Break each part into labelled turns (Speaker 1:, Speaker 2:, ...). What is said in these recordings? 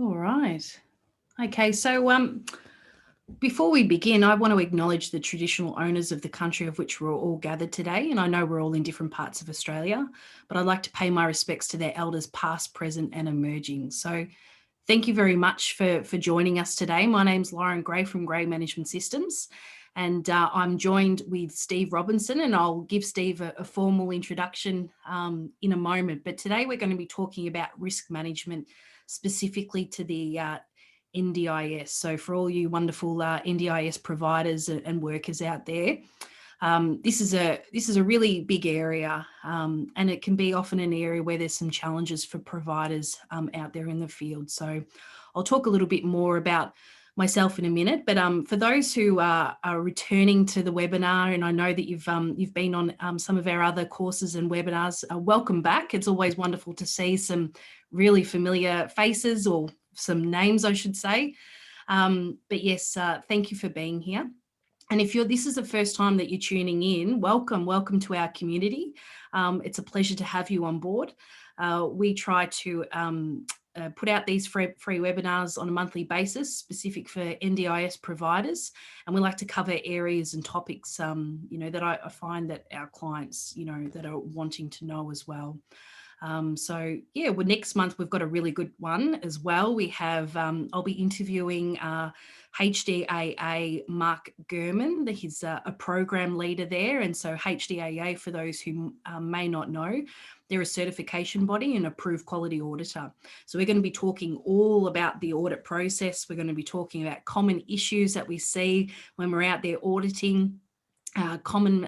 Speaker 1: All right. Okay, so before we begin, I want to acknowledge the traditional owners of the country of which we're all gathered today. And I know we're all in different parts of Australia, but I'd like to pay my respects to their elders past, present and emerging. So thank you very much for joining us today. My name's Loren Gray from Gray Management Systems. And I'm joined with Steve Robinson, and I'll give Steve a formal introduction in a moment. But today we're going to be talking about risk management, specifically to the NDIS. So for all you wonderful NDIS providers and workers out there, this is a really big area, and it can be often an area where there's some challenges for providers out there in the field. So I'll talk a little bit more about myself in a minute, but for those who are returning to the webinar, and I know that you've been on some of our other courses and webinars, welcome back. It's always wonderful to see some really familiar faces, or some names I should say. But yes, thank you for being here. And if this is the first time that you're tuning in, welcome to our community. It's a pleasure to have you on board. We try to put out these free webinars on a monthly basis, specific for NDIS providers, and we like to cover areas and topics, that I find that our clients, that are wanting to know as well. So yeah, well, next month we've got a really good one as well. We have, I'll be interviewing HDAA Mark Gurman. He's a program leader there. And so HDAA, for those who may not know, they're a certification body and approved quality auditor. So we're going to be talking all about the audit process. We're going to be talking about common issues that we see when we're out there auditing, common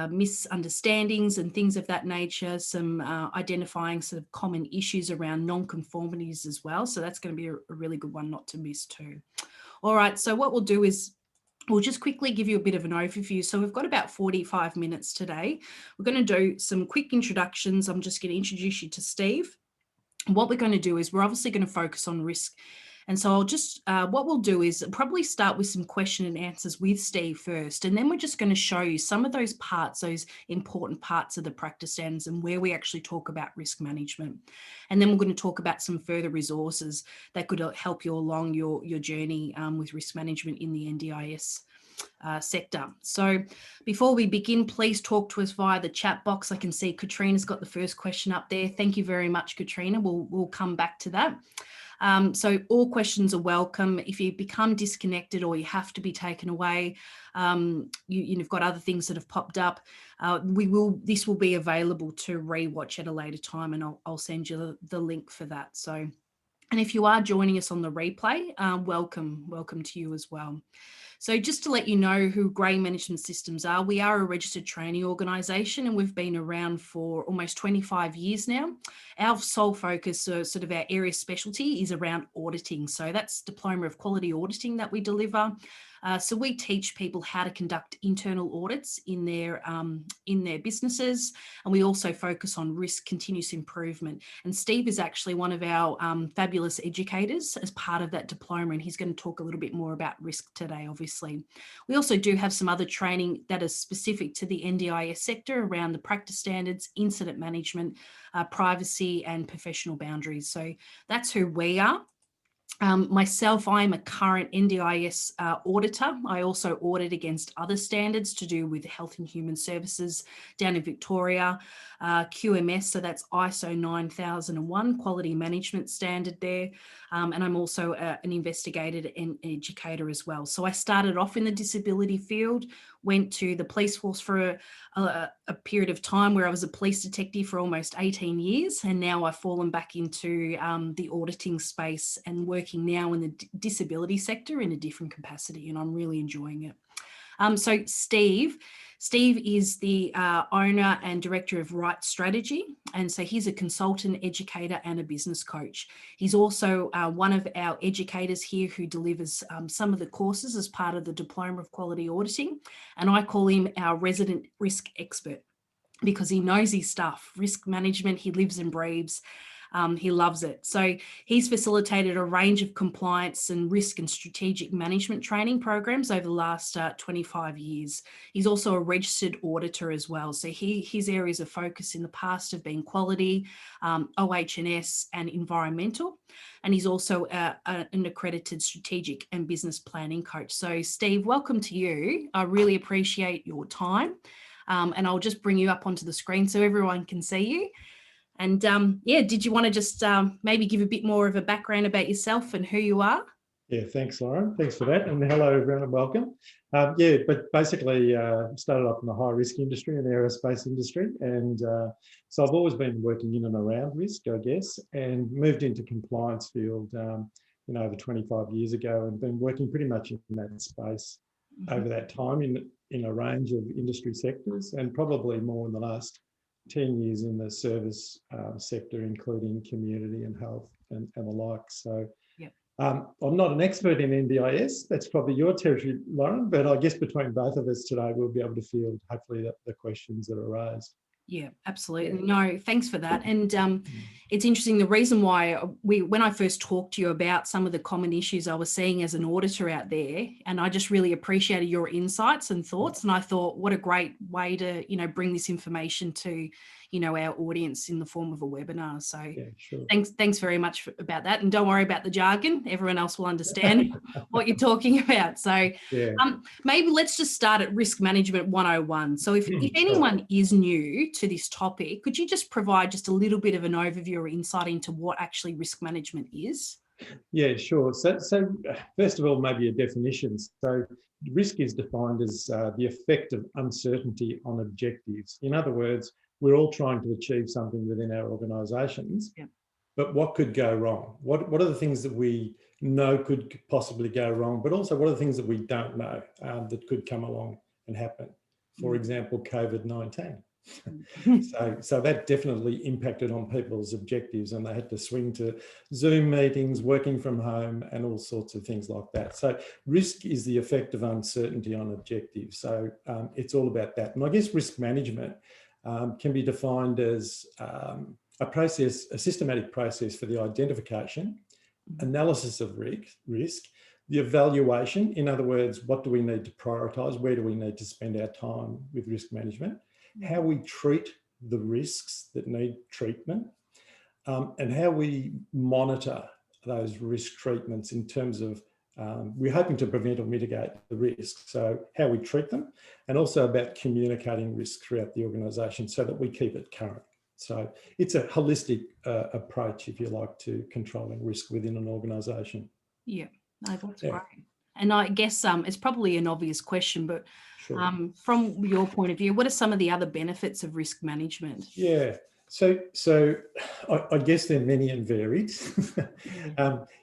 Speaker 1: misunderstandings and things of that nature, some identifying sort of common issues around non-conformities as well. So that's going to be a really good one not to miss too. All right, so what we'll do is we'll just quickly give you a bit of an overview. So we've got about 45 minutes today. We're going to do some quick introductions. I'm just going to introduce you to Steve. What we're going to do is we're obviously going to focus on risk. And so I'll just, what we'll do is probably start with some question and answers with Steve first. And then we're just going to show you some of those parts, those important parts of the practice standards and where we actually talk about risk management. And then we're going to talk about some further resources that could help you along your journey with risk management in the NDIS sector. So before we begin, please talk to us via the chat box. I can see Katrina's got the first question up there. Thank you very much, Katrina. We'll come back to that. So all questions are welcome. If you become disconnected or you have to be taken away, you've got other things that have popped up, this will be available to rewatch at a later time, and I'll send you the link for that. So, and if you are joining us on the replay, welcome to you as well. So just to let you know who Gray Management Systems are, we are a registered training organisation and we've been around for almost 25 years now. Our sole focus, sort of our area specialty, is around auditing. So that's Diploma of Quality Auditing that we deliver. So we teach people how to conduct internal audits in their businesses, and we also focus on risk continuous improvement. And Steve is actually one of our fabulous educators as part of that diploma, and he's going to talk a little bit more about risk today, obviously. We also do have some other training that is specific to the NDIS sector around the practice standards, incident management, privacy and professional boundaries. So that's who we are. Myself, I am a current NDIS auditor. I also audit against other standards to do with health and human services down in Victoria, QMS, so that's ISO 9001 quality management standard there. And I'm also an investigator and educator as well. So I started off in the disability field, went to the police force for a period of time where I was a police detective for almost 18 years. And now I've fallen back into the auditing space and working now in the disability sector in a different capacity. And I'm really enjoying it. So Steve is the owner and director of Right Strategy. And so he's a consultant, educator and a business coach. He's also one of our educators here who delivers some of the courses as part of the Diploma of Quality Auditing. And I call him our resident risk expert because he knows his stuff. Risk management, he lives and breathes. He loves it. So he's facilitated a range of compliance and risk and strategic management training programs over the last 25 years. He's also a registered auditor as well. So his areas of focus in the past have been quality, OH&S and environmental. And he's also an accredited strategic and business planning coach. So Steve, welcome to you. I really appreciate your time. And I'll just bring you up onto the screen so everyone can see you. And yeah, did you want to just maybe give a bit more of a background about yourself and who you are?
Speaker 2: Yeah, thanks, Loren. Thanks for that. And hello, everyone, and welcome. Yeah, but basically started off in the high-risk industry and aerospace industry. And so I've always been working in and around risk, I guess, and moved into compliance field, over 25 years ago, and been working pretty much in that space over that time in a range of industry sectors, and probably more in the last 10 years in the service sector, including community and health and the like. So I'm not an expert in NDIS. That's probably your territory, Loren, but I guess between both of us today, we'll be able to field hopefully the questions that are raised.
Speaker 1: Yeah, absolutely. No, thanks for that. And it's interesting. The reason why when I first talked to you about some of the common issues I was seeing as an auditor out there, and I just really appreciated your insights and thoughts. And I thought, what a great way to, bring this information to, our audience in the form of a webinar. So
Speaker 2: yeah, sure.
Speaker 1: Thanks very much about that. And don't worry about the jargon. Everyone else will understand what you're talking about. So
Speaker 2: yeah.
Speaker 1: Maybe let's just start at risk management 101. So if anyone is new to this topic, could you just provide just a little bit of an overview or insight into what actually risk management is?
Speaker 2: Yeah, sure. So first of all, maybe a definition. So risk is defined as the effect of uncertainty on objectives. In other words, we're all trying to achieve something within our organisations, but what could go wrong? What are the things that we know could possibly go wrong, but also what are the things that we don't know that could come along and happen? For example, COVID-19. So that definitely impacted on people's objectives, and they had to swing to Zoom meetings, working from home, and all sorts of things like that. So risk is the effect of uncertainty on objectives. So it's all about that. And I guess risk management can be defined as a systematic process for the identification, analysis of risk, the evaluation. In other words, what do we need to prioritise? Where do we need to spend our time with risk management? How we treat the risks that need treatment, and how we monitor those risk treatments in terms of we're hoping to prevent or mitigate the risk. So how we treat them, and also about communicating risk throughout the organisation so that we keep it current. So it's a holistic approach, if you like, to controlling risk within an organisation.
Speaker 1: Yeah, no, that's great. And I guess it's probably an obvious question, but from your point of view, what are some of the other benefits of risk management?
Speaker 2: Yeah, so I guess they're many and varied.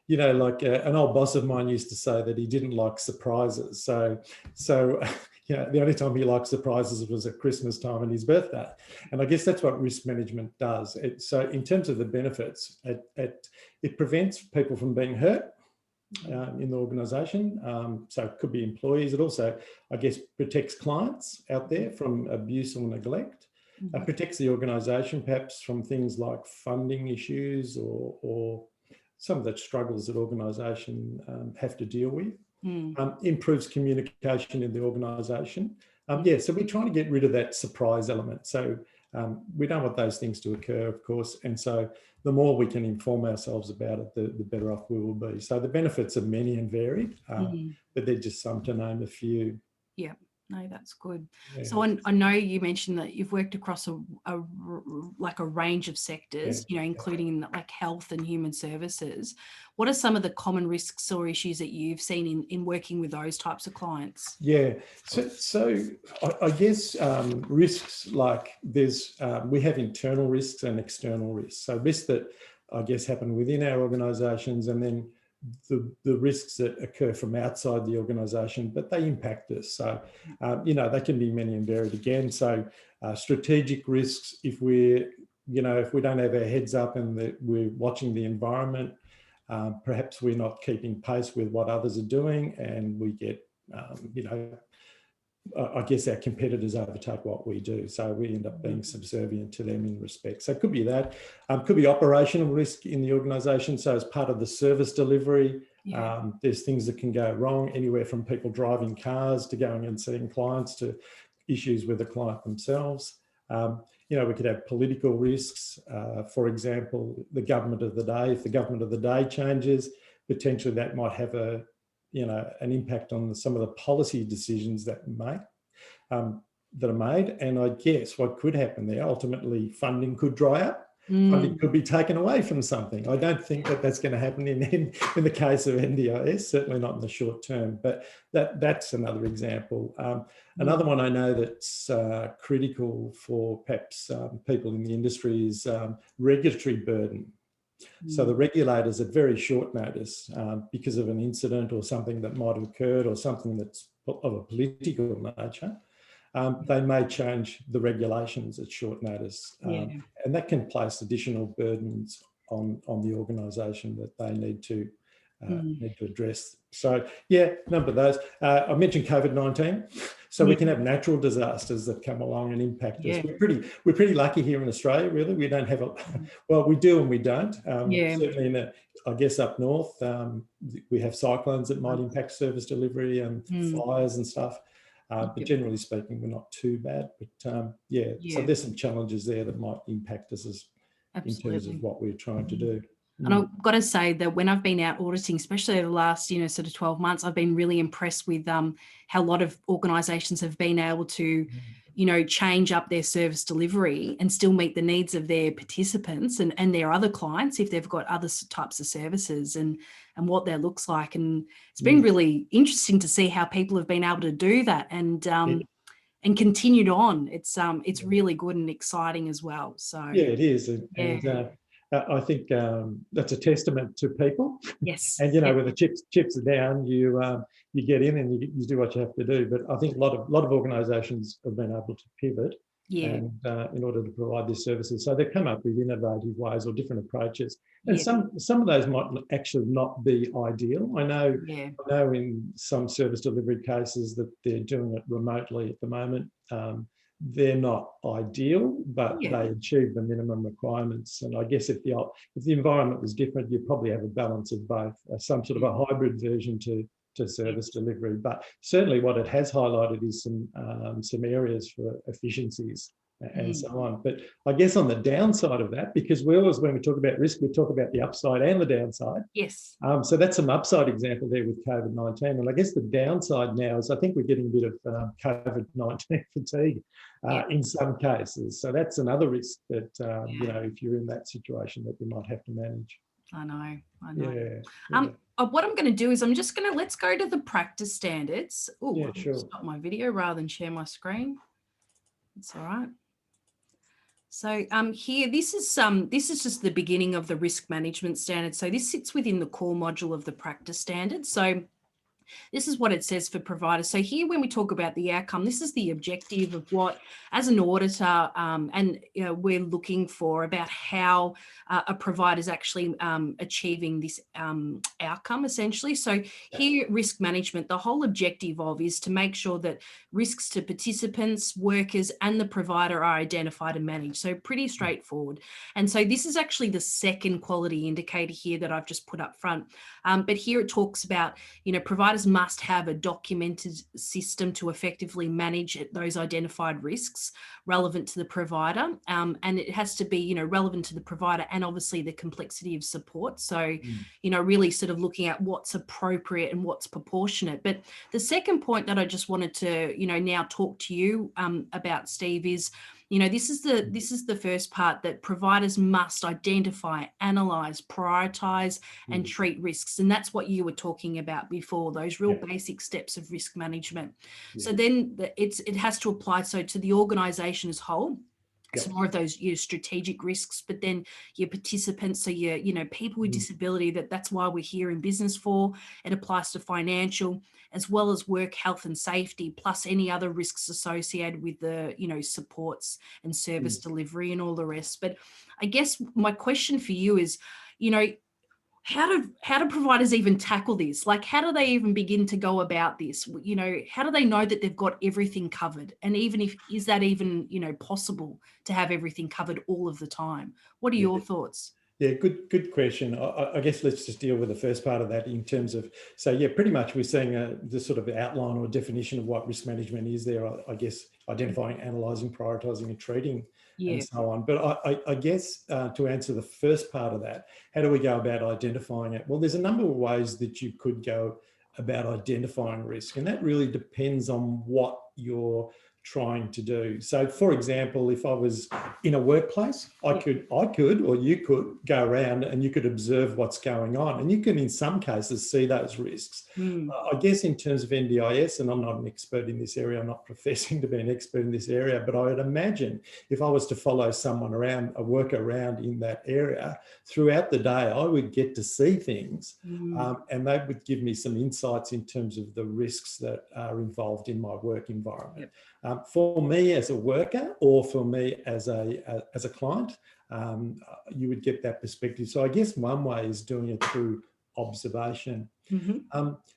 Speaker 2: Like an old boss of mine used to say that he didn't like surprises. So the only time he liked surprises was at Christmas time and his birthday. And I guess that's what risk management does. So in terms of the benefits, it prevents people from being hurt in the organisation. So it could be employees. It also, I guess, protects clients out there from abuse or neglect. Protects the organisation perhaps from things like funding issues or some of the struggles that organisation have to deal with. Improves communication in the organisation. So we're trying to get rid of that surprise element. So we don't want those things to occur, of course. And so the more we can inform ourselves about it, the better off we will be. So the benefits are many and varied, but they're just some to name a few.
Speaker 1: Yeah. No, that's good. Yeah. So I know you mentioned that you've worked across a range of sectors, including like health and human services. What are some of the common risks or issues that you've seen in working with those types of clients?
Speaker 2: Yeah, so I guess risks, like we have internal risks and external risks. So risks that I guess happen within our organisations, and then the risks that occur from outside the organisation, but they impact us. So, they can be many and varied again. So strategic risks, if we don't have our heads up and that we're watching the environment, perhaps we're not keeping pace with what others are doing, and we get, I guess our competitors overtake what we do. So we end up being subservient to them in respect. So it could be that. Could be operational risk in the organisation. So as part of the service delivery, there's things that can go wrong, anywhere from people driving cars to going and seeing clients to issues with the client themselves. You know, we could have political risks. For example, the government of the day. If the government of the day changes, potentially that might have an impact on some of the policy decisions that are made. And I guess what could happen there, ultimately funding could dry up. Funding could be taken away from something. I don't think that that's going to happen in the case of NDIS, certainly not in the short term, but that's another example. Another one I know that's critical for perhaps people in the industry is regulatory burden. So the regulators at very short notice, because of an incident or something that might have occurred or something that's of a political nature, they may change the regulations at short notice. And that can place additional burdens on the organisation that they need to address. So yeah, a number of those. I mentioned COVID-19. So we can have natural disasters that come along and impact us. We're pretty lucky here in Australia, really. We don't have well, we do and we don't. Certainly I guess up north, we have cyclones that might impact service delivery and fires and stuff. But generally speaking, we're not too bad. But so there's some challenges there that might impact us in terms of what we're trying to do.
Speaker 1: And I've got to say that when I've been out auditing, especially the last, sort of 12 months, I've been really impressed with how a lot of organisations have been able to, change up their service delivery and still meet the needs of their participants and their other clients if they've got other types of services and what that looks like. And it's been really interesting to see how people have been able to do that and continued on. It's really good and exciting as well. So
Speaker 2: yeah, it is. And I think that's a testament to people.
Speaker 1: Yes.
Speaker 2: And when the chips are down, you get in and you do what you have to do. But I think a lot of organisations have been able to pivot and in order to provide these services. So they've come up with innovative ways or different approaches. And some of those might actually not be ideal. I know in some service delivery cases that they're doing it remotely at the moment. They're not ideal, but they achieve the minimum requirements. And I guess if the environment was different, you'd probably have a balance of both, some sort of a hybrid version to service delivery. But certainly what it has highlighted is some areas for efficiencies and so on. But I guess on the downside of that, because we always, when we talk about risk, we talk about the upside and the downside.
Speaker 1: Yes.
Speaker 2: So that's some upside example there with COVID-19. And I guess the downside now is I think we're getting a bit of COVID-19 fatigue in some cases. So that's another risk that, if you're in that situation that you might have to manage.
Speaker 1: I know.
Speaker 2: Yeah.
Speaker 1: What I'm going to do is let's go to the practice standards. Oh,
Speaker 2: sure.
Speaker 1: Stop my video rather than share my screen. It's all right. So here, this is just the beginning of the risk management standard. So this sits within the core module of the practice standard. So this is what it says for providers. So here, when we talk about the outcome, this is the objective of what, as an auditor, we're looking for about how a provider is actually achieving this outcome, essentially. So here, risk management, the whole objective of is to make sure that risks to participants, workers, and the provider are identified and managed. So pretty straightforward. And so this is actually the second quality indicator here that I've just put up front. But here it talks about, providers must have a documented system to effectively manage those identified risks relevant to the provider. And it has to be, relevant to the provider and obviously the complexity of support. So, really sort of looking at what's appropriate and what's proportionate. But the second point that I just wanted to, now talk to you about, Steve, is this is the first part, that providers must identify, analyze, prioritize, and treat risks. And that's what you were talking about before, those real basic steps of risk management. So then it has to apply to the organization as whole. It's more of those strategic risks, but then your participants, so your people with disability, that's why we're here in business for. It applies to financial as well as work, health and safety, plus any other risks associated with the supports and service delivery and all the rest. But I guess my question for you is, how do providers even tackle this? Like, how do they even begin to go about this? You know, how do they know that they've got everything covered? And even if, is that even, you know, possible to have everything covered all of the time? What are your thoughts?
Speaker 2: Yeah, good question. I guess let's just deal with the first part of that in terms of, so yeah, pretty much we're seeing the sort of outline or definition of what risk management is there, I guess, identifying, analysing, prioritising and treating and so on. But I guess to answer the first part of that, how do we go about identifying it? Well, there's a number of ways that you could go about identifying risk, and that really depends on what you're trying to do. So for example, if I was in a workplace, I could or you could go around and you could observe what's going on, and you can in some cases see those risks. I guess in terms of NDIS, and I'm not an expert in this area, I'm not professing to be an expert in this area, but I would imagine if I was to follow someone around, a worker around in that area, throughout the day, I would get to see things and they would give me some insights in terms of the risks that are involved in my work environment. For me as a worker or for me as a client, you would get that perspective. So I guess one way is doing it through observation.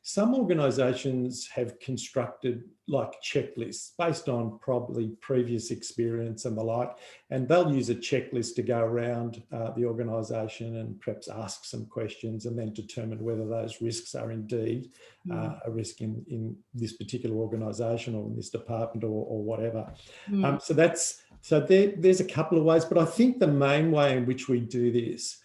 Speaker 2: Some organisations have constructed like checklists based on probably previous experience and the like, and they'll use a checklist to go around the organisation and perhaps ask some questions and then determine whether those risks are indeed a risk in this particular organisation or in this department or whatever. So there's a couple of ways, but I think the main way in which we do this,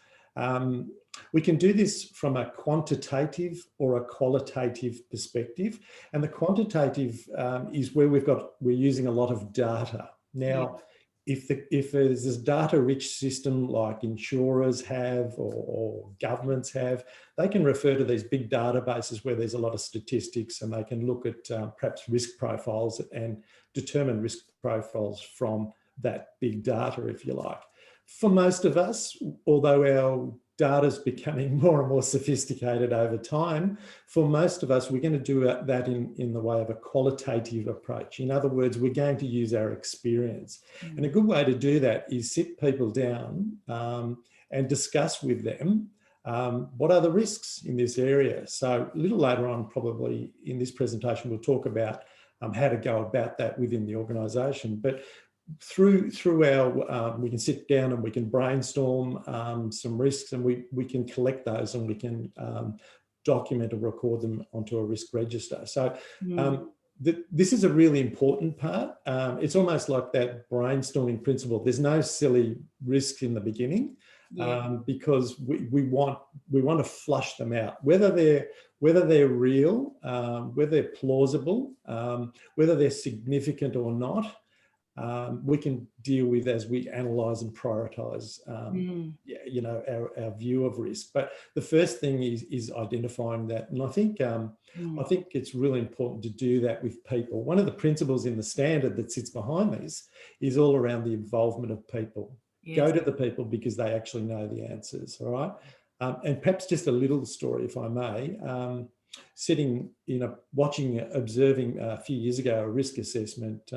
Speaker 2: we can do this from a quantitative or a qualitative perspective. And the quantitative is where we're using a lot of data. Now, if there's this data-rich system like insurers have or governments have, they can refer to these big databases where there's a lot of statistics, and they can look at perhaps risk profiles and determine risk profiles from that big data, if you like. For most of us, although our data is becoming more and more sophisticated over time, for most of us, we're going to do that in the way of a qualitative approach. In other words, we're going to use our experience. And a good way to do that is sit people down and discuss with them what are the risks in this area. So a little later on, probably in this presentation, we'll talk about how to go about that within the organisation. But through our, we can sit down and we can brainstorm some risks, and we can collect those and we can document or record them onto a risk register. So this is a really important part. It's almost like that brainstorming principle. There's no silly risk in the beginning because we want to flush them out, whether they're real, whether they're plausible, whether they're significant or not. We can deal with as we analyse and prioritise, you know, our view of risk. But the first thing is identifying that, and I think it's really important to do that with people. One of the principles in the standard that sits behind this is all around the involvement of people. Go to the people because they actually know the answers. All right, and perhaps just a little story, if I may. Sitting observing a few years ago a risk assessment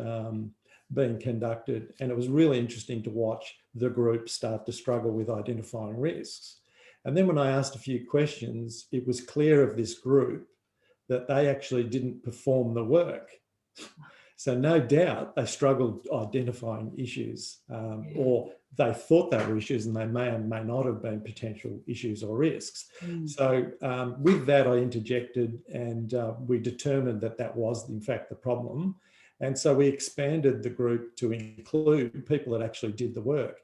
Speaker 2: being conducted, and it was really interesting to watch the group start to struggle with identifying risks. And then when I asked a few questions, it was clear of this group that they actually didn't perform the work. So no doubt they struggled identifying issues, or they thought they were issues and they may or may not have been potential issues or risks. So with that, I interjected, and we determined that that was in fact the problem. And so we expanded the group to include people that actually did the work.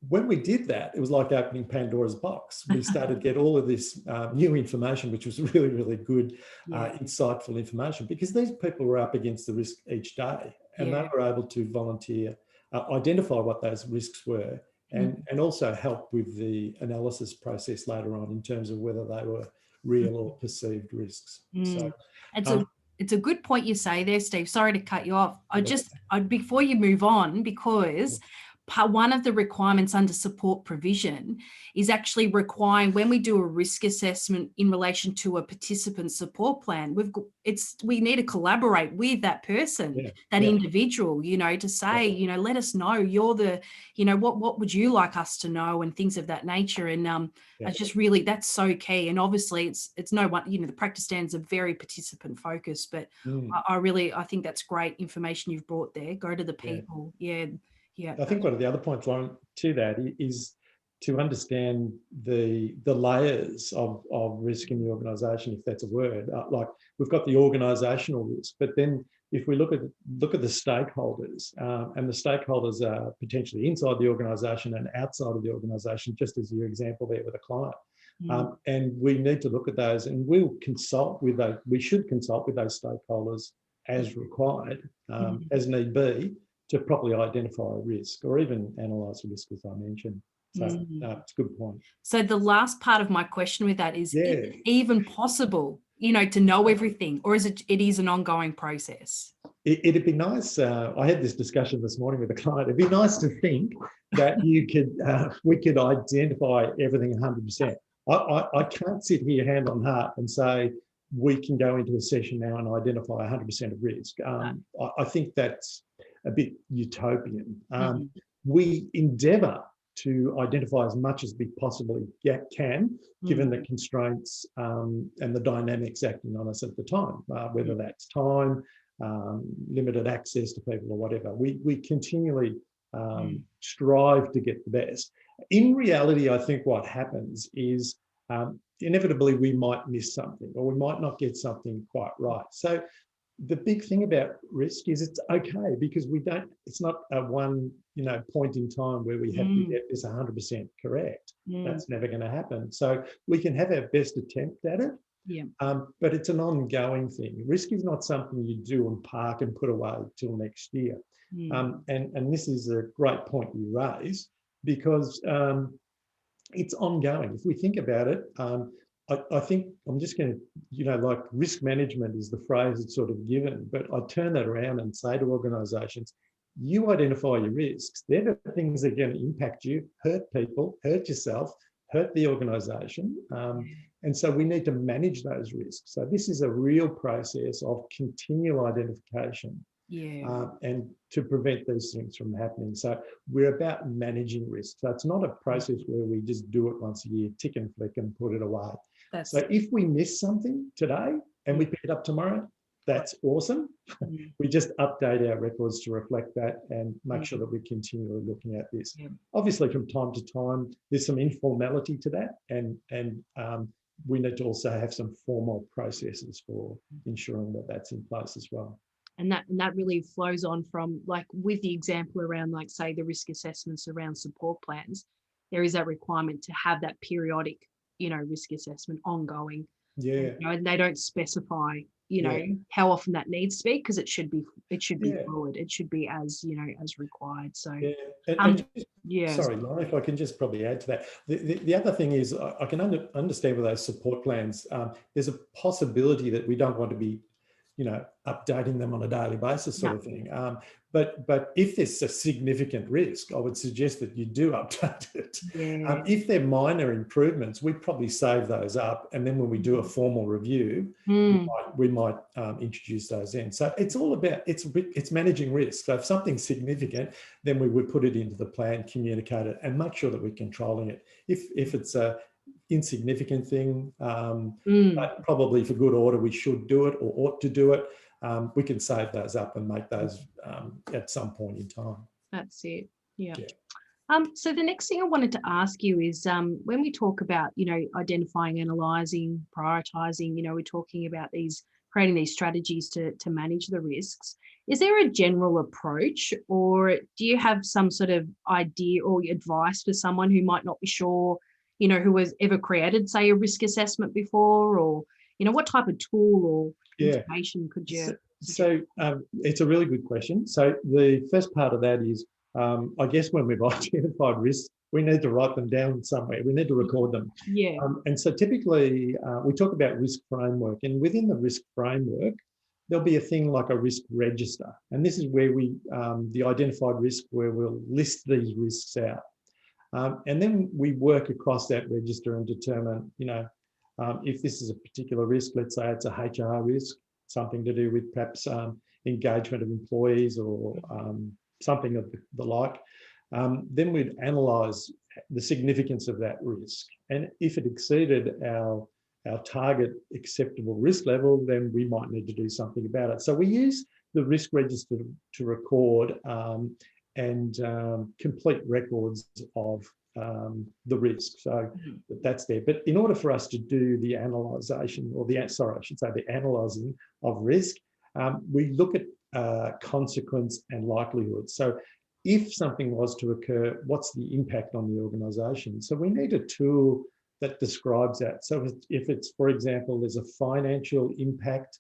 Speaker 2: When we did that, it was like opening Pandora's box. We started to get all of this new information, which was really, really good, insightful information, because these people were up against the risk each day, and they were able to volunteer, identify what those risks were, and also help with the analysis process later on in terms of whether they were real or perceived risks. So,
Speaker 1: it's a good point you say there, Steve. Sorry to cut you off. Before you move on, because one of the requirements under support provision is actually requiring, when we do a risk assessment in relation to a participant support plan, we need to collaborate with that person, that individual, to say, let us know, you're the, what would you like us to know, and things of that nature. And I just really, that's so key. And obviously it's no one, the practice standards are very participant focused, but I think that's great information you've brought there. Go to the people. Yeah.
Speaker 2: I think one of the other points, Loren, to that is to understand the layers of risk in the organisation, if that's a word. Like, we've got the organisational risk, but then if we look at the stakeholders, and the stakeholders are potentially inside the organisation and outside of the organisation, just as your example there with a client. And we need to look at those, and we'll consult with those. We should consult with those stakeholders as required, as need be, to properly identify a risk or even analyse a risk, as I mentioned. So it's a good point.
Speaker 1: So the last part of my question with that is, is it even possible, to know everything, or is it is an ongoing process?
Speaker 2: It'd be nice. I had this discussion this morning with a client. It'd be nice to think that we could identify everything 100%. I can't sit here hand on heart and say we can go into a session now and identify 100% of risk. I think that's a bit utopian. We endeavour to identify as much as we possibly can, given the constraints and the dynamics acting on us at the time, whether that's time, limited access to people, or whatever. We continually strive to get the best. In reality, I think what happens is inevitably we might miss something, or we might not get something quite right. So the big thing about risk is it's okay, because it's not a one, point in time where we have to get this 100% correct. That's never going to happen. So we can have our best attempt at it. But it's an ongoing thing. Risk is not something you do and park and put away till next year. And this is a great point you raise, because it's ongoing. If we think about it, I think I'm just going to, like, risk management is the phrase it's sort of given, but I turn that around and say to organisations, you identify your risks. They're the things that are going to impact you, hurt people, hurt yourself, hurt the organisation. And so we need to manage those risks. So this is a real process of continual identification. And to prevent these things from happening. So we're about managing risk. So it's not a process where we just do it once a year, tick and flick and put it away. So if we miss something today and we pick it up tomorrow, that's awesome. We just update our records to reflect that and make sure that we're continually looking at this. Obviously, from time to time, there's some informality to that, and we need to also have some formal processes for ensuring that that's in place as well.
Speaker 1: And that really flows on from, like, with the example around, like, say, the risk assessments around support plans, there is that requirement to have that periodic, risk assessment ongoing. And they don't specify, how often that needs to be, because it should be fluid. It should be as, as required. So
Speaker 2: sorry, Loren, if I can just probably add to that. The other thing is, I can understand with those support plans, there's a possibility that we don't want to be updating them on a daily basis, sort of thing. But if there's a significant risk, I would suggest that you do update it. If they're minor improvements, we probably save those up, and then when we do a formal review, we might introduce those in. So it's all about it's managing risk. So if something's significant, then we would put it into the plan, communicate it, and make sure that we're controlling it. If it's a insignificant thing, but probably for good order we should do it or ought to do it, we can save those up and make those at some point in time.
Speaker 1: That's it. So the next thing I wanted to ask you is, when we talk about, identifying, analysing, prioritising, we're talking about creating these strategies to manage the risks. Is there a general approach, or do you have some sort of idea or advice for someone who might not be sure, who has ever created, say, a risk assessment before, or, what type of tool or information could you?
Speaker 2: So it's a really good question. So the first part of that is, I guess when we've identified risks, we need to write them down somewhere. We need to record them. And so typically we talk about risk framework, and within the risk framework, there'll be a thing like a risk register. And this is where we, the identified risk, where we'll list these risks out. And then we work across that register and determine, if this is a particular risk, let's say it's a HR risk, something to do with perhaps engagement of employees or something of the like, then we'd analyse the significance of that risk. And if it exceeded our target acceptable risk level, then we might need to do something about it. So we use the risk register to record and complete records of the risk. So that's there. But in order for us to do the analysation, or the analysing of risk, we look at consequence and likelihood. So if something was to occur, what's the impact on the organisation? So we need a tool that describes that. So if it's, for example, there's a financial impact,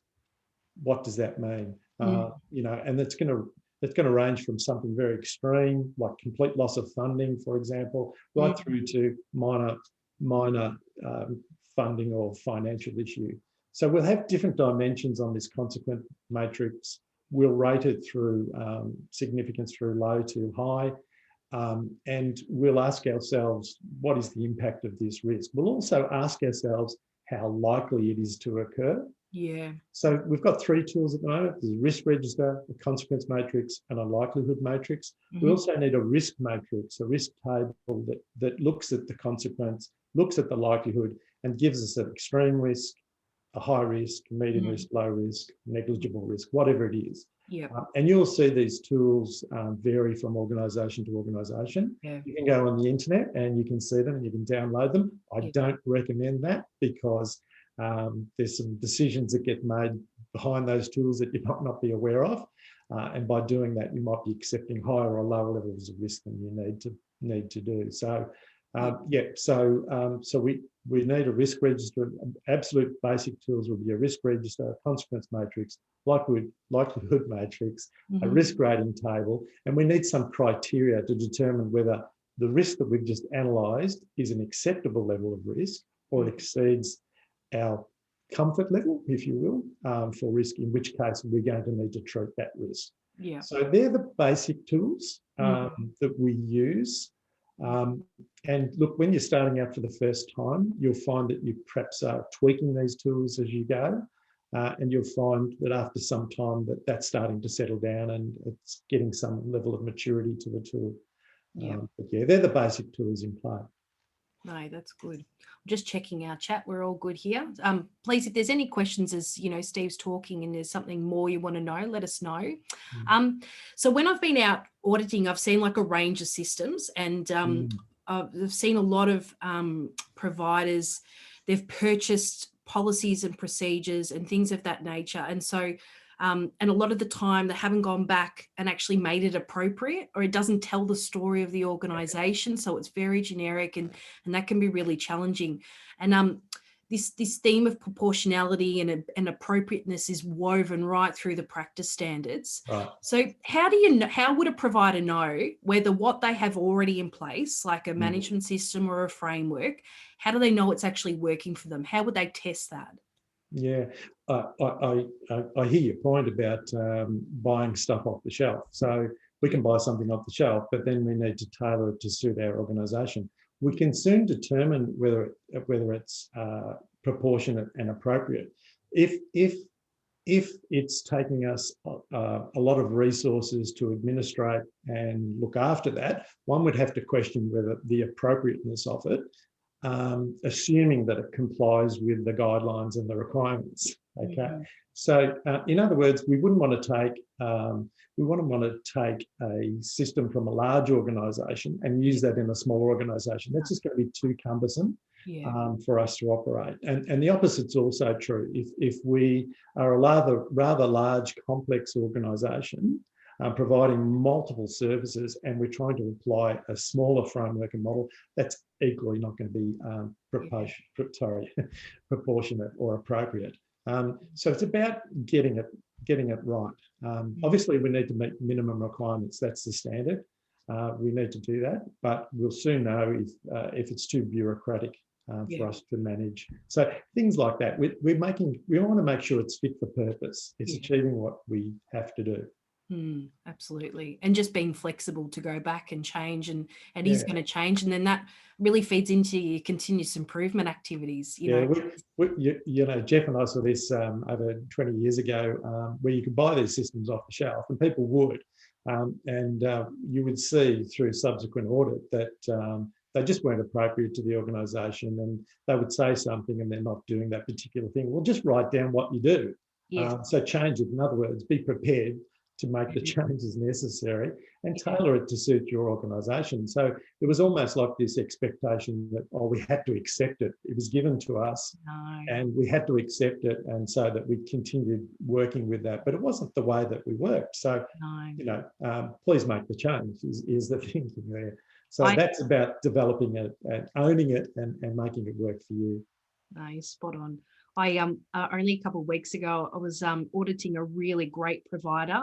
Speaker 2: what does that mean? And it's going to range from something very extreme, like complete loss of funding, for example, right through to minor funding or financial issue. So we'll have different dimensions on this consequent matrix. We'll rate it through significance through low to high. And we'll ask ourselves, what is the impact of this risk? We'll also ask ourselves how likely it is to occur.
Speaker 1: Yeah.
Speaker 2: So we've got 3 tools at the moment. There's a risk register, a consequence matrix, and a likelihood matrix. We also need a risk matrix, a risk table that looks at the consequence, looks at the likelihood, and gives us an extreme risk, a high risk, medium risk, low risk, negligible risk, whatever it is.
Speaker 1: Yeah.
Speaker 2: And you'll see these tools vary from organisation to organisation.
Speaker 1: Yeah.
Speaker 2: You can go on the internet and you can see them and you can download them. I don't recommend that, because there's some decisions that get made behind those tools that you might not be aware of. And by doing that, you might be accepting higher or lower levels of risk than you need to do. So so we need a risk register. Absolute basic tools will be a risk register, a consequence matrix, likelihood matrix, a risk rating table, and we need some criteria to determine whether the risk that we've just analysed is an acceptable level of risk, or it exceeds our comfort level, if you will, for risk, in which case we're going to need to treat that risk.
Speaker 1: Yeah.
Speaker 2: So they're the basic tools that we use. And look, when you're starting out for the first time, you'll find that you perhaps are tweaking these tools as you go, and you'll find that after some time that's starting to settle down and it's getting some level of maturity to the tool. But yeah, they're the basic tools in play.
Speaker 1: No, that's good. I'm just checking our chat. We're all good here. Please, if there's any questions as Steve's talking and there's something more you want to know, let us know. So when I've been out auditing, I've seen like a range of systems, and I've seen a lot of providers. They've purchased policies and procedures and things of that nature, and so and a lot of the time they haven't gone back and actually made it appropriate, or it doesn't tell the story of the organization. So it's very generic, and that can be really challenging. And this theme of proportionality and appropriateness is woven right through the practice standards.
Speaker 2: Right.
Speaker 1: So how would a provider know whether what they have already in place, like a management system or a framework, how do they know it's actually working for them? How would they test that?
Speaker 2: Yeah, I hear your point about buying stuff off the shelf. So we can buy something off the shelf, but then we need to tailor it to suit our organisation. We can soon determine whether it's proportionate and appropriate. If it's taking us a lot of resources to administrate and look after that, one would have to question whether the appropriateness of it, assuming that it complies with the guidelines and the requirements. Okay, so in other words, we wouldn't want to take a system from a large organisation and use that in a small organisation. That's just going to be too cumbersome for us to operate. And the opposite's also true. If we are a rather large, complex organisation, providing multiple services, and we're trying to apply a smaller framework and model, that's equally not going to be proportionate or appropriate. So it's about getting it right. Obviously, we need to meet minimum requirements. That's the standard. We need to do that, but we'll soon know if it's too bureaucratic for us to manage. So things like that. We want to make sure it's fit for purpose. It's achieving what we have to do.
Speaker 1: Absolutely. And just being flexible to go back and change, and is going to change. And then that really feeds into your continuous improvement activities. You
Speaker 2: know, Jeff and I saw this over 20 years ago, where you could buy these systems off the shelf, and people would. And you would see through subsequent audit that they just weren't appropriate to the organisation, and they would say something and they're not doing that particular thing. Well, just write down what you do. So change it. In other words, be prepared to make the changes necessary and tailor it to suit your organisation. So it was almost like this expectation that, we had to accept it. It was given to us and we had to accept it, and so that we continued working with that. But it wasn't the way that we worked. So, you know, please make the change is the thinking there. So that's about developing it and owning it and making it work for you.
Speaker 1: No, you're spot on. I only a couple of weeks ago, I was auditing a really great provider.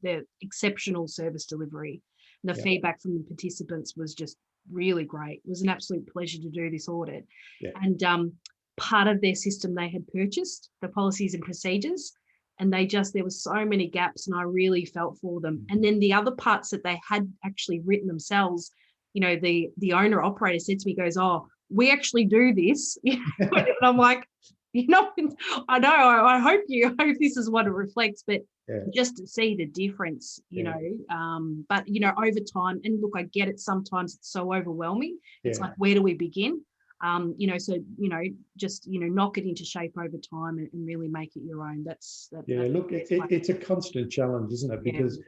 Speaker 1: They're exceptional service delivery. And the feedback from the participants was just really great. It was an absolute pleasure to do this audit. And part of their system they had purchased, the policies and procedures, and there was so many gaps, and I really felt for them. And then the other parts that they had actually written themselves, you know, the owner operator said to me, goes, we actually do this. And I'm like, you know, I know, I hope this is what it reflects, but just to see the difference, you know, but, you know, over time, and look, I get it. Sometimes it's so overwhelming. It's like, where do we begin? You know, so, you know, just, you know, knock it into shape over time and really make it your own.
Speaker 2: Look, it's a constant challenge, isn't it? Because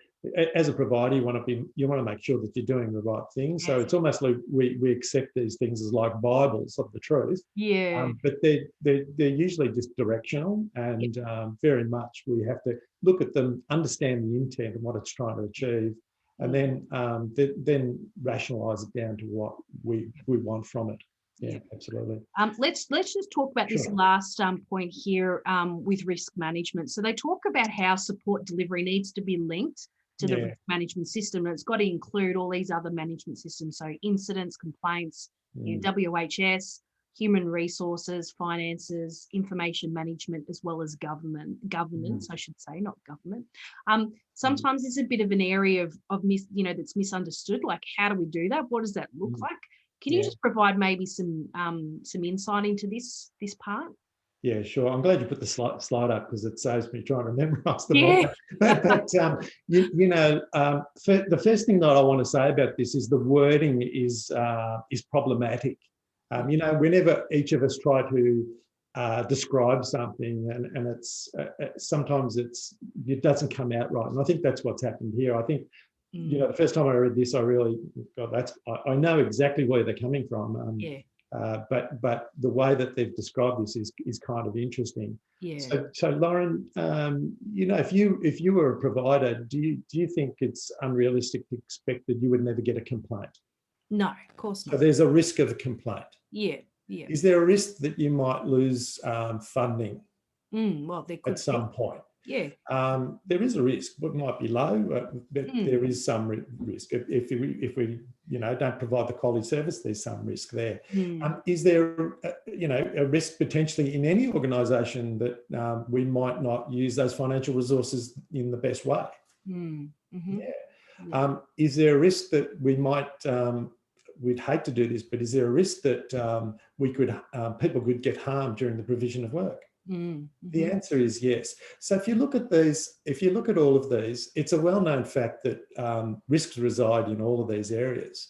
Speaker 2: as a provider, you want to make sure that you're doing the right thing. So it's almost like we accept these things as like Bibles of the truth. But they're usually just directional, and very much we have to look at them, understand the intent and what it's trying to achieve, and then rationalise it down to what we want from it. Absolutely.
Speaker 1: Let's just talk about this last point here with risk management. So they talk about how support delivery needs to be linked to the risk management system, and it's got to include all these other management systems. So incidents, complaints, you know, WHS, human resources, finances, information management, as well as governance, I should say, not government. Sometimes it's a bit of an area of that's misunderstood. Like, how do we do that? What does that look like? Can you just provide maybe some insight into this part?
Speaker 2: Yeah, sure. I'm glad you put the slide up, because it saves me trying to memorise them all. But the first thing that I want to say about this is the wording is problematic. You know, whenever each of us try to describe something, and it's sometimes it doesn't come out right, and I think that's what's happened here. I think. You know, the first time I read this, I I know exactly where they're coming from. But the way that they've described this is kind of interesting. So Loren, you know, if you were a provider, do you think it's unrealistic to expect that you would never get a complaint?
Speaker 1: No, of course not.
Speaker 2: So there's a risk of a complaint. Is there a risk that you might lose funding?
Speaker 1: Well, there could
Speaker 2: at some point. There is a risk. It might be low, but there is some risk. If we don't provide the quality service, there's some risk there. Is there a risk potentially in any organisation that we might not use those financial resources in the best way? Is there a risk that we might we'd hate to do this, but is there a risk that people could get harmed during the provision of work? The answer is yes. So if you look at all of these, it's a well-known fact that risks reside in all of these areas.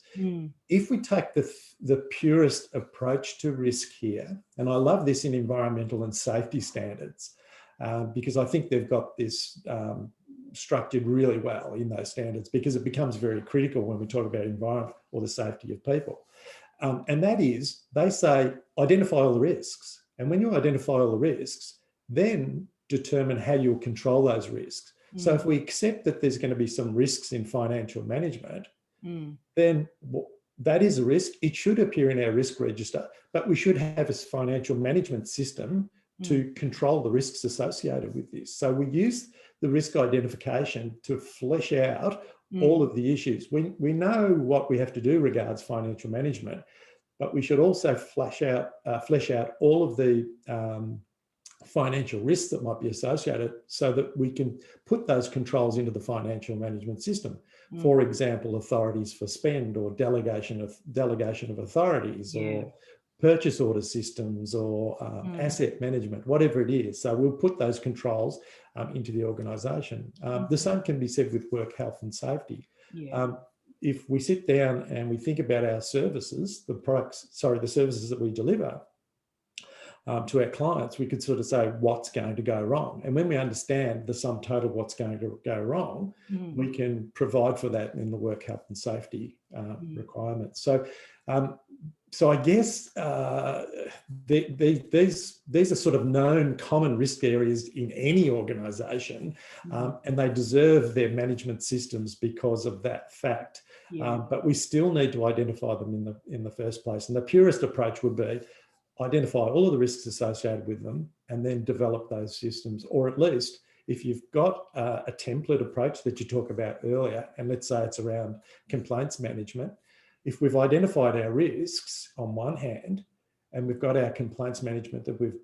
Speaker 2: If we take the purest approach to risk here, and I love this in environmental and safety standards, because I think they've got this structured really well in those standards, because it becomes very critical when we talk about environment or the safety of people. And that is, they say, identify all the risks. And when you identify all the risks, then determine how you'll control those risks. So if we accept that there's going to be some risks in financial management, then that is a risk. It should appear in our risk register, but we should have a financial management system to control the risks associated with this. So we use the risk identification to flesh out all of the issues. We know what we have to do regards financial management, but we should also flesh out all of the financial risks that might be associated so that we can put those controls into the financial management system. For example, authorities for spend, or delegation of authorities, or purchase order systems, or asset management, whatever it is. So we'll put those controls into the organisation. The same can be said with work health and safety. If we sit down and we think about our services, the services that we deliver to our clients, we could sort of say what's going to go wrong. And when we understand the sum total of what's going to go wrong, we can provide for that in the work health and safety requirements. So I guess these are sort of known common risk areas in any organisation, and they deserve their management systems because of that fact. But we still need to identify them in the first place. And the purest approach would be identify all of the risks associated with them and then develop those systems. Or at least if you've got a template approach that you talked about earlier, and let's say it's around complaints management, if we've identified our risks on one hand, and we've got our complaints management that we've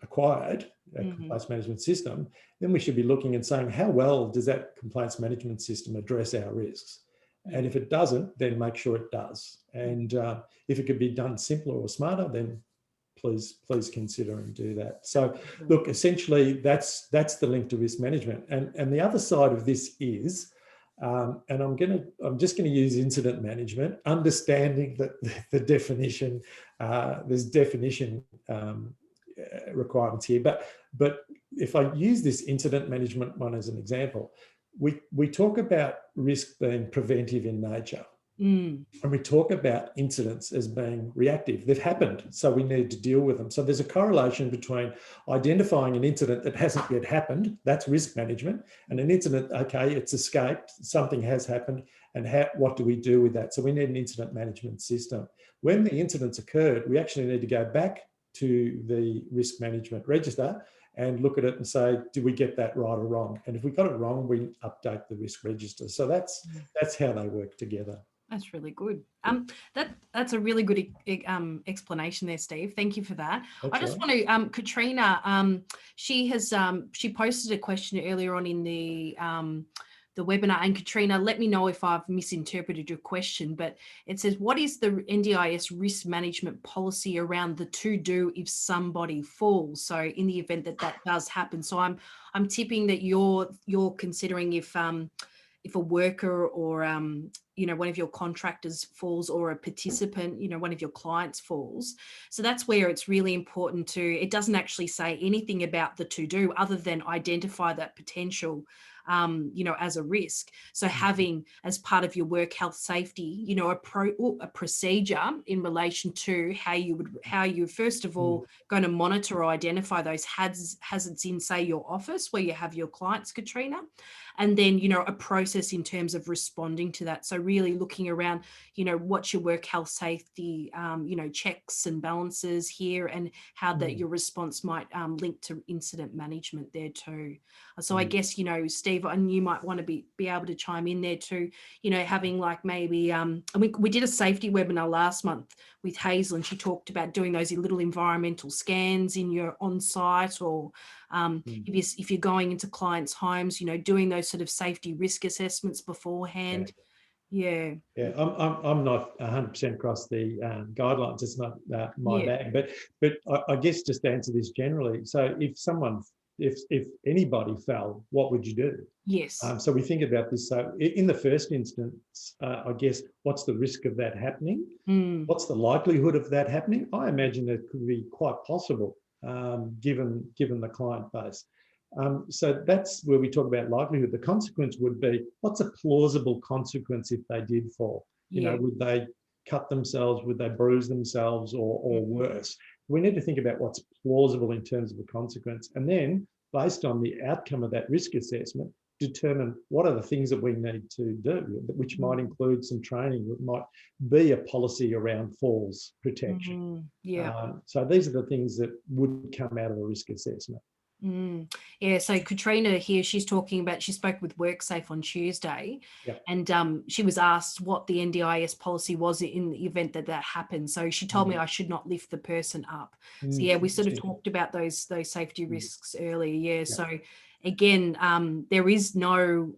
Speaker 2: acquired, a complaints management system, then we should be looking and saying, how well does that complaints management system address our risks? And if it doesn't, then make sure it does. And if it could be done simpler or smarter, then please consider and do that. So look, essentially that's the link to risk management. And the other side of this is, and I'm just going to use incident management, understanding that the definition, there's definition requirements here. But if I use this incident management one as an example, we talk about risk being preventive in nature. And we talk about incidents as being reactive. They've happened, so we need to deal with them. So there's a correlation between identifying an incident that hasn't yet happened, that's risk management, and an incident, okay, it's escaped, something has happened, and what do we do with that? So we need an incident management system. When the incident's occurred, we actually need to go back to the risk management register and look at it and say, did we get that right or wrong? And if we got it wrong, we update the risk register. So that's how they work together.
Speaker 1: That's really good. That's a really good explanation there, Steve. Thank you for that. I just want to, Katrina, she posted a question earlier on in the webinar, and Katrina, let me know if I've misinterpreted your question, but it says, what is the NDIS risk management policy around the to-do if somebody falls? So in the event that does happen. So I'm tipping that you're considering if a worker or one of your contractors falls, or a participant, one of your clients falls. So that's where it's really important it doesn't actually say anything about the to-do other than identify that potential as a risk. So having, as part of your work health safety, a procedure in relation to how you first of all going to monitor or identify those hazards in, say, your office where you have your clients, Katrina, and then, a process in terms of responding to that. So really looking around, what's your work health safety, checks and balances here, and how that your response might link to incident management there too. So I guess, Steve, and you might want to be able to chime in there too, having like maybe, we did a safety webinar last month with Hazel, and she talked about doing those little environmental scans in your on-site, or if you're going into clients' homes, doing those sort of safety risk assessments beforehand. Yeah.
Speaker 2: I'm not 100% across the guidelines. It's not my bag, but I guess just to answer this generally. So if anybody fell, what would you do?
Speaker 1: Yes.
Speaker 2: So we think about this. So in the first instance, I guess, what's the risk of that happening? What's the likelihood of that happening? I imagine it could be quite possible, given the client base. So that's where we talk about likelihood. The consequence would be, what's a plausible consequence if they did fall? Would they cut themselves? Would they bruise themselves, or worse? We need to think about what's plausible in terms of a consequence. And then, based on the outcome of that risk assessment, determine what are the things that we need to do, which might include some training. It might be a policy around falls protection. So these are the things that would come out of a risk assessment.
Speaker 1: Mm. Yeah, so Katrina here, she's talking about, she spoke with WorkSafe on Tuesday,
Speaker 2: Yeah.
Speaker 1: and she was asked what the NDIS policy was in the event that that happened. So she told me I should not lift the person up. So yeah, we sort of
Speaker 2: Interesting.
Speaker 1: talked about those safety risks earlier. Yeah.
Speaker 2: Yeah.
Speaker 1: So again, there is no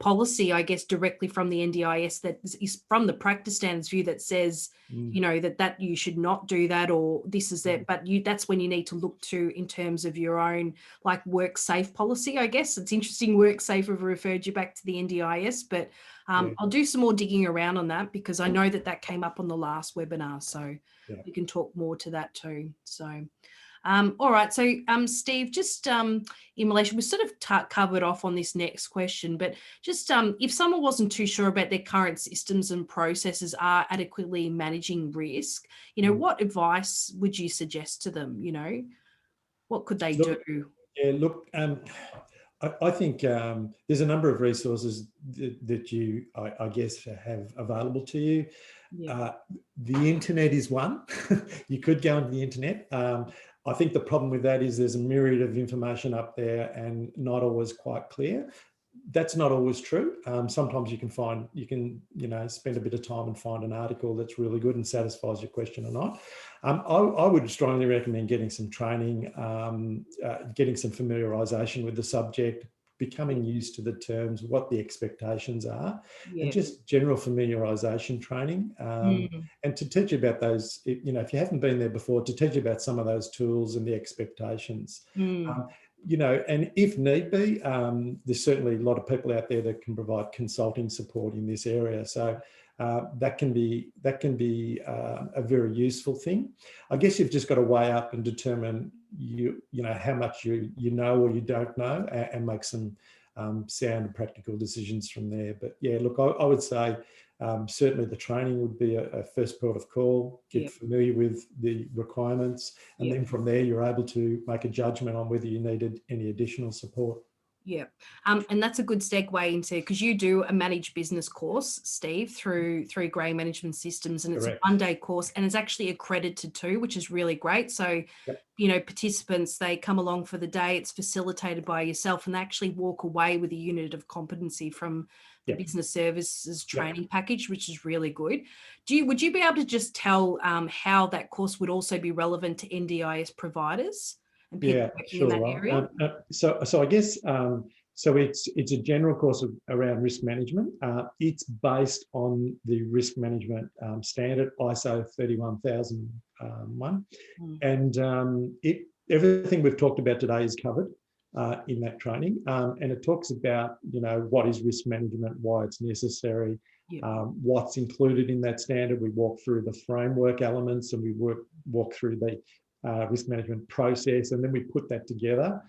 Speaker 1: policy, I guess, directly from the NDIS that is from the practice standards view that says, you know, that you should not do that, or this is that, but that's when you need to look to in terms of your own like WorkSafe policy. I guess it's interesting WorkSafe have referred you back to the NDIS, but I'll do some more digging around on that, because I know that came up on the last webinar, so we can talk more to that too. So all right, so Steve, just in relation, we sort of covered off on this next question, but just if someone wasn't too sure about their current systems and processes are adequately managing risk, you know, what advice would you suggest to them? You know, what could they do?
Speaker 2: Yeah, look, I think there's a number of resources that you, I guess, have available to you. The internet is one. You could go into the internet. I think the problem with that is there's a myriad of information up there and not always quite clear. That's not always true. Sometimes you can spend a bit of time and find an article that's really good and satisfies your question or not. I would strongly recommend getting some training, getting some familiarisation with the subject, becoming used to the terms, what the expectations are, and just general familiarisation training. And to teach you about those, you know, if you haven't been there before, to teach you about some of those tools and the expectations. You know, and if need be, there's certainly a lot of people out there that can provide consulting support in this area. So that can be a very useful thing. I guess you've just got to weigh up and determine you know how much you know or you don't know, and make some sound and practical decisions from there. But yeah, look, I would say certainly the training would be a first port of call. Get familiar with the requirements, and then from there you're able to make a judgment on whether you needed any additional support.
Speaker 1: Yeah. And that's a good segue into, because you do a managed business course, Steve, through Gray Management Systems, and it's a one-day course, and it's actually accredited too, which is really great. So, you know, participants, they come along for the day, it's facilitated by yourself, and they actually walk away with a unit of competency from the business services training package, which is really good. Would you be able to just tell how that course would also be relevant to NDIS providers and people working in that area?
Speaker 2: So I guess so it's a general course around risk management. It's based on the risk management standard ISO 31001, and everything we've talked about today is covered in that training, and it talks about, you know, what is risk management, why it's necessary, what's included in that standard. We walk through the framework elements, and we walk through the risk management process, and then we put that together.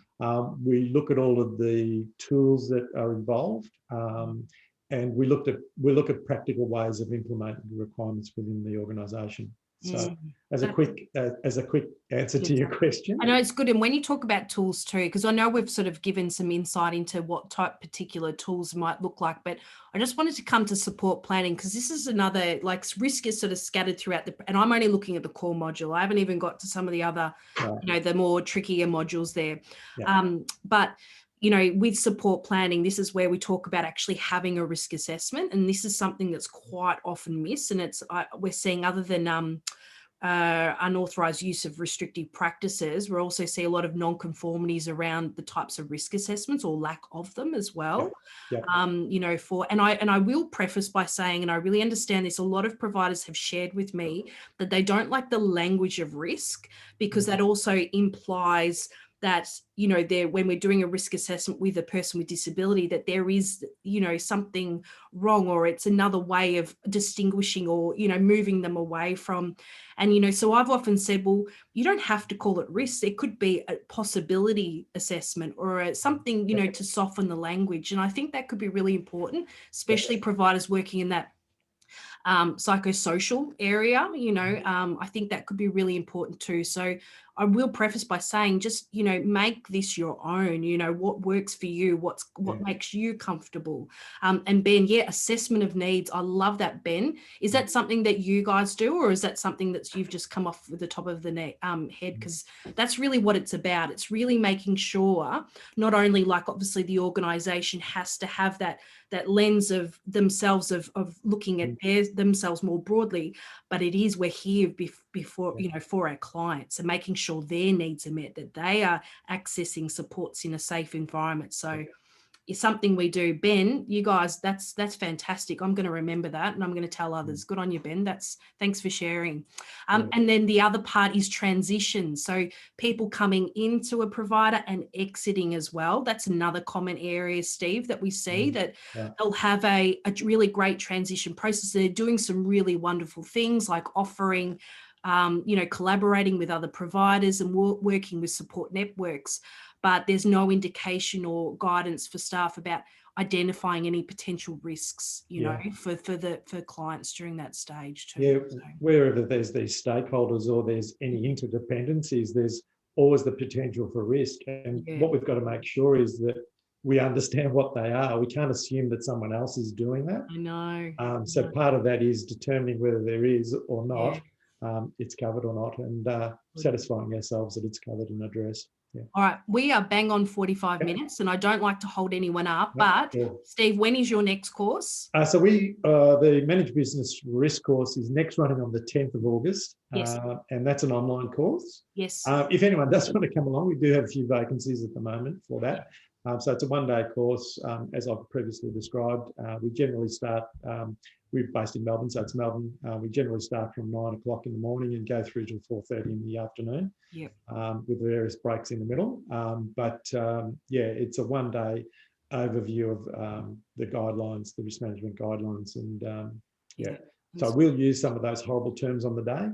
Speaker 2: We look at all of the tools that are involved, and we look at practical ways of implementing the requirements within the organisation. So, as a quick answer to your question,
Speaker 1: I know it's good. And when you talk about tools too, because I know we've sort of given some insight into what type particular tools might look like, but I just wanted to come to support planning, because this is another, like, risk is sort of scattered throughout and I'm only looking at the core module. I haven't even got to some of the other, you know, the more trickier modules there. But you know, with support planning, this is where we talk about actually having a risk assessment. And this is something that's quite often missed. And we're seeing, other than unauthorized use of restrictive practices, we also see a lot of non-conformities around the types of risk assessments, or lack of them as well. You know, and I will preface by saying, and I really understand this, a lot of providers have shared with me that they don't like the language of risk, because that also implies that, you know, when we're doing a risk assessment with a person with disability, that there is, you know, something wrong, or it's another way of distinguishing, or, you know, moving them away from. And, you know, so I've often said, well, you don't have to call it risk. It could be a possibility assessment, or something, you know, to soften the language. And I think that could be really important, especially providers working in that psychosocial area. You know, I think that could be really important too. So I will preface by saying, just, you know, make this your own, you know, what works for you, what makes you comfortable. And Ben, yeah, assessment of needs. I love that, Ben. Is that something that you guys do, or is that something that you've just come off with the top of the head? Because that's really what it's about. It's really making sure not only, like, obviously the organization has to have that lens of themselves of looking at themselves more broadly, but it is, we're here before, you know, for our clients, and making sure their needs are met, that they are accessing supports in a safe environment. So it's something we do. Ben, you guys, that's fantastic. I'm going to remember that, and I'm going to tell others. Good on you, Ben. Thanks for sharing. And then the other part is transition. So people coming into a provider and exiting as well. That's another common area, Steve, that we see, that they'll have a really great transition process. They're doing some really wonderful things, like offering, you know, collaborating with other providers and working with support networks. But there's no indication or guidance for staff about identifying any potential risks, you know, for clients during that stage too.
Speaker 2: Yeah,
Speaker 1: so.
Speaker 2: Wherever there's these stakeholders or there's any interdependencies, there's always the potential for risk. And what we've got to make sure is that we understand what they are. We can't assume that someone else is doing that.
Speaker 1: I know.
Speaker 2: So part of that is determining whether there is or not, it's covered or not, and satisfying ourselves that it's covered and addressed. Yeah.
Speaker 1: All right, we are bang on 45 minutes, and I don't like to hold anyone up, but Steve, when is your next course?
Speaker 2: So the Managed Business Risk course is next running on the 10th of August, and that's an online course.
Speaker 1: Yes.
Speaker 2: If anyone does want to come along, we do have a few vacancies at the moment for that. So it's a one-day course, as I've previously described. We generally start, we're based in Melbourne, so it's Melbourne. We generally start from 9 o'clock in the morning and go through till 4:30 in the afternoon, with various breaks in the middle. It's a one-day overview of the guidelines, the risk management guidelines, and so we'll use some of those horrible terms on the day,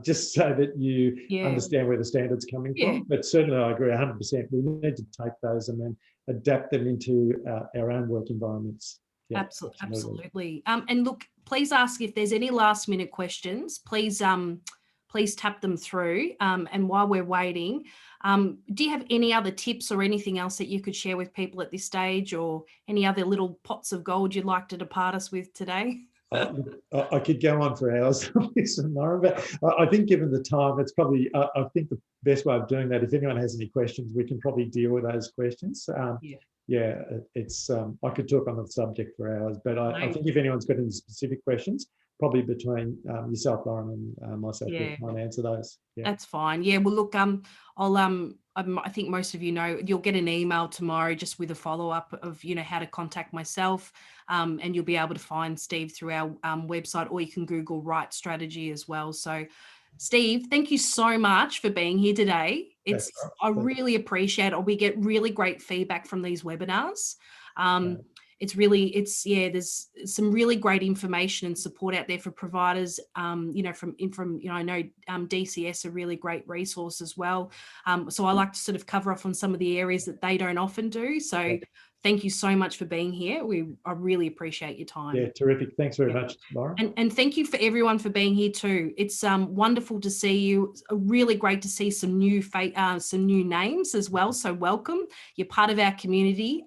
Speaker 2: just so that you understand where the standard's coming from. But certainly I agree 100%. We need to take those and then adapt them into our own work environments.
Speaker 1: Absolutely. And look, please ask if there's any last minute questions. Please tap them through. And while we're waiting, do you have any other tips or anything else that you could share with people at this stage, or any other little pots of gold you'd like to depart us with today?
Speaker 2: I could go on for hours on this, Loren, but I think given the time, it's probably, I think the best way of doing that, if anyone has any questions, we can probably deal with those questions. It's I could talk on the subject for hours, but I think if anyone's got any specific questions, probably between yourself, Loren, and myself, we might answer those.
Speaker 1: That's fine. Well, look, I think most of you know, you'll get an email tomorrow just with a follow-up of, you know, how to contact myself, and you'll be able to find Steve through our website, or you can Google Right Strategy as well. So Steve, thank you so much for being here today. I really appreciate it. We get really great feedback from these webinars. There's some really great information and support out there for providers. I know DCS are really great resource as well. So I like to sort of cover off on some of the areas that they don't often do. So thank you so much for being here. I really appreciate your time.
Speaker 2: Yeah, terrific. Thanks very much, Loren.
Speaker 1: And thank you for everyone for being here too. It's wonderful to see you. It's really great to see some new names as well. So welcome. You're part of our community.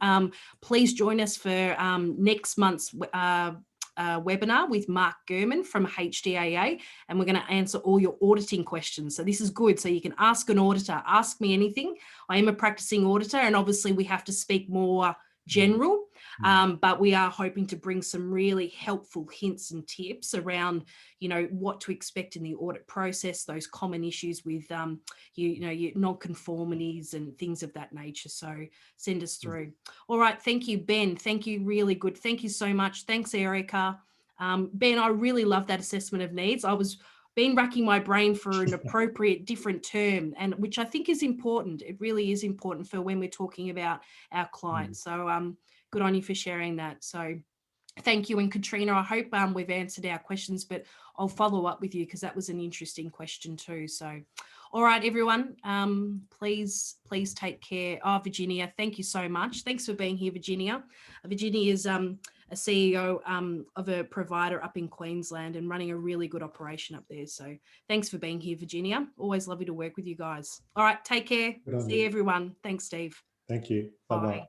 Speaker 1: Please join us for next month's webinar with Mark Gurman from HDAA, and we're going to answer all your auditing questions. So this is good. So you can ask an auditor, ask me anything. I am a practicing auditor, and obviously we have to speak more general, but we are hoping to bring some really helpful hints and tips around, you know, what to expect in the audit process, those common issues with, your non-conformities and things of that nature. So send us through. All right. Thank you, Ben. Thank you. Really good. Thank you so much. Thanks, Erica. Ben, I really love that assessment of needs. I was been racking my brain for an appropriate different term, and which I think is important. It really is important for when we're talking about our clients. So good on you for sharing that. So thank you. And Katrina, I hope we've answered our questions, but I'll follow up with you because that was an interesting question too. So all right, everyone, please take care. Virginia, thank you so much. Thanks for being here, Virginia. Virginia is a CEO of a provider up in Queensland and running a really good operation up there. So thanks for being here, Virginia. Always lovely to work with you guys. All right, take care.
Speaker 2: Good on
Speaker 1: See
Speaker 2: you.
Speaker 1: everyone. Thanks, Steve.
Speaker 2: Thank you.
Speaker 1: Bye.
Speaker 2: Bye-bye.